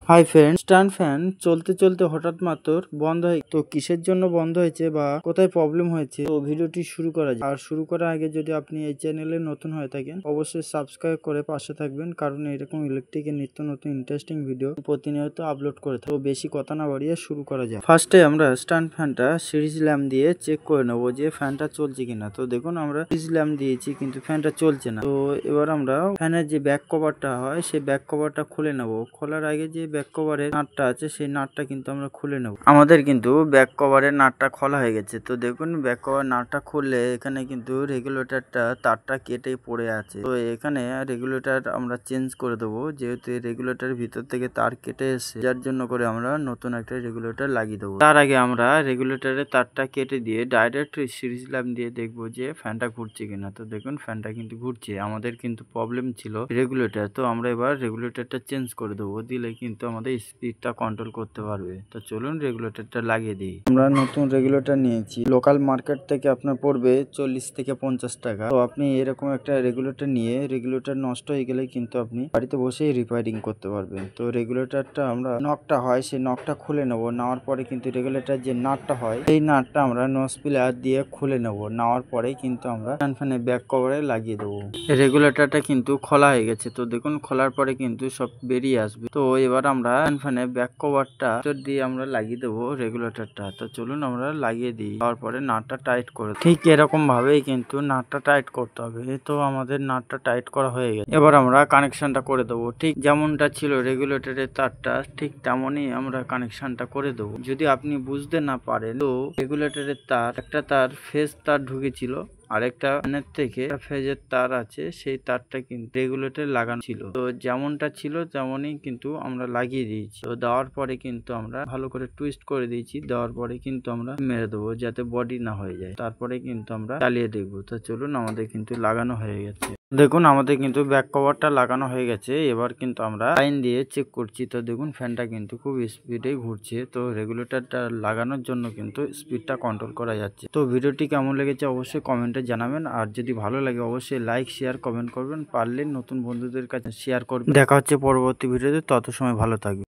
Hi friend, stand fan চলতে চলতে হঠাৎ মাত্র বন্ধ হয়ে তো কিসের জন্য বন্ধ হয়েছে বা কোথায় প্রবলেম হয়েছে তো ভিডিওটি শুরু করা যায়। আর শুরু করার আগে যদি আপনি এই চ্যানেলে নতুন হয়ে থাকেন অবশ্যই সাবস্ক্রাইব করে পাশে থাকবেন, কারণ এরকম ইলেকট্রিকের নিত্য নতুন ইন্টারেস্টিং ভিডিও প্রতিনিয়ত আপলোড করে থাকি। তো বেশি কথা না বাড়িয়ে শুরু করা যায়। ফার্স্টে আমরা স্ট্যান্ড ফ্যানটা সিরিজ ল্যাম্প দিয়ে চেক করে নেবো যে ফ্যানটা চলছে কিনা। তো দেখুন আমরা সিরিজ ল্যাম্প দিয়েছি কিন্তু ফ্যানটা চলছে না। তো এবার আমরা ফ্যানের যে ব্যাক কভারটা হয় সেই ব্যাক কভারটা খুলে নেবো। খোলার আগে যে ব্যাক কভারের নাটটা আছে সেই নাটটা কিন্তু আমরা খুলে নেব। আমাদের কিন্তু ব্যাক কভারের নাটটা খোলা হয়ে গেছে। তো দেখুন ব্যাক কভার নাটটা খুললে এখানে কিন্তু রেগুলেটরটা তারটা কেটে পড়ে আছে। তো এখানে রেগুলেটর আমরা চেঞ্জ করে দেবো, যেহেতু রেগুলেটরের ভিতর থেকে তার কেটে এসে, যার জন্য করে আমরা নতুন একটা রেগুলেটর লাগিয়ে দেবো। তার আগে আমরা রেগুলেটরের তারটা কেটে দিয়ে ডাইরেক্ট সিরিজ ল্যাম্প দিয়ে দেখবো যে ফ্যানটা ঘুরছে কিনা। তো দেখুন ফ্যানটা কিন্তু ঘুরছে। আমাদের কিন্তু প্রবলেম ছিল রেগুলেটর, তো আমরা এবার রেগুলেটরটা চেঞ্জ করে দেবো, দিলে কিন্তু আমাদের স্পিডটা কন্ট্রোল করতে পারবে। তো চলুন রেগুলেটরটা লাগিয়ে দিই। আমরা নতুন রেগুলেটর নিয়েছি, লোকাল মার্কেট থেকে আপনার পড়বে 40 থেকে 50 টাকা। তো আপনি এরকম একটা রেগুলেটর নিয়ে রেগুলেটর নষ্ট হয়ে গেলে কিন্তু আপনি বাড়িতে বসেই রিপেয়ারিং করতে পারবেন। তো রেগুলেটরটা আমরা নকটা হয় সেই নকটা খুলে নেবো। নেওয়ার পরে কিন্তু রেগুলেটর যে নাটটা হয় এই নাটটা আমরা নোজ প্লায়ার দিয়ে খুলে নেবো। নেওয়ার পরে কিন্তু আমরা ফ্যানের ব্যাক কভারে লাগিয়ে দেবো। রেগুলেটরটা কিন্তু খোলা হয়ে গেছে। তো দেখুন খোলার পরে কিন্তু সব বেরিয়ে আসবে। তো এবার আমরা ফ্যানের ব্যাক কভারটা দিয়ে আমরা লাগিয়ে দেবো রেগুলেটরটা। তো চলুন আমরা লাগিয়ে দিই। তারপরে নাটটা টাইট করে ঠিক এরকম ভাবেই কিন্তু নাটটা টাইট করতে হবে। তো আমাদের নাটটা টাইট করা হয়ে গেছে। এবার আমরা কানেকশনটা করে দেবো। ঠিক যেমনটা ছিল রেগুলেটরের তারটা ঠিক তেমনই আমরা কানেকশনটা করে দেবো। যদি আপনি বুঝতে না পারেন, তো রেগুলেটরের তার একটা তার ফেজ তার ঢুকেছিল, আরেকটা ফ্যানের থেকে ফেজের তার আছে, সেই তারটা কিন্তু রেগুলেটর লাগানো ছিল। তো যেমনটা ছিল তেমনই কিন্তু আমরা লাগিয়ে দিয়েছি। তো দেওয়ার পরে কিন্তু আমরা ভালো করে টুইস্ট করে দিয়েছি। দেওয়ার পরে কিন্তু আমরা মেরে দেবো যাতে বডি না হয়ে যায়। তারপরে কিন্তু আমরা চালিয়ে দেখবো। তো চলুন আমাদের কিন্তু লাগানো হয়ে গেছে। দেখুন আমাদের কিন্তু ব্যাক কভারটা লাগানো হয়ে গেছে। এবার কিন্তু আমরা লাইন দিয়ে চেক করছি। তো দেখুন ফ্যানটা কিন্তু খুব স্পিডে ঘুরছে। তো রেগুলেটরটা লাগানোর জন্য কিন্তু স্পিডটা কন্ট্রোল করা যাচ্ছে। তো ভিডিওটি কেমন লেগেছে অবশ্যই কমেন্টে জানাবেন। আর যদি ভালো লাগে অবশ্যই লাইক শেয়ার কমেন্ট করবেন, পারলে নতুন বন্ধুদের কাছে শেয়ার করবেন। দেখা হচ্ছে পরবর্তী ভিডিওতে, তত সময় ভালো থাকবে।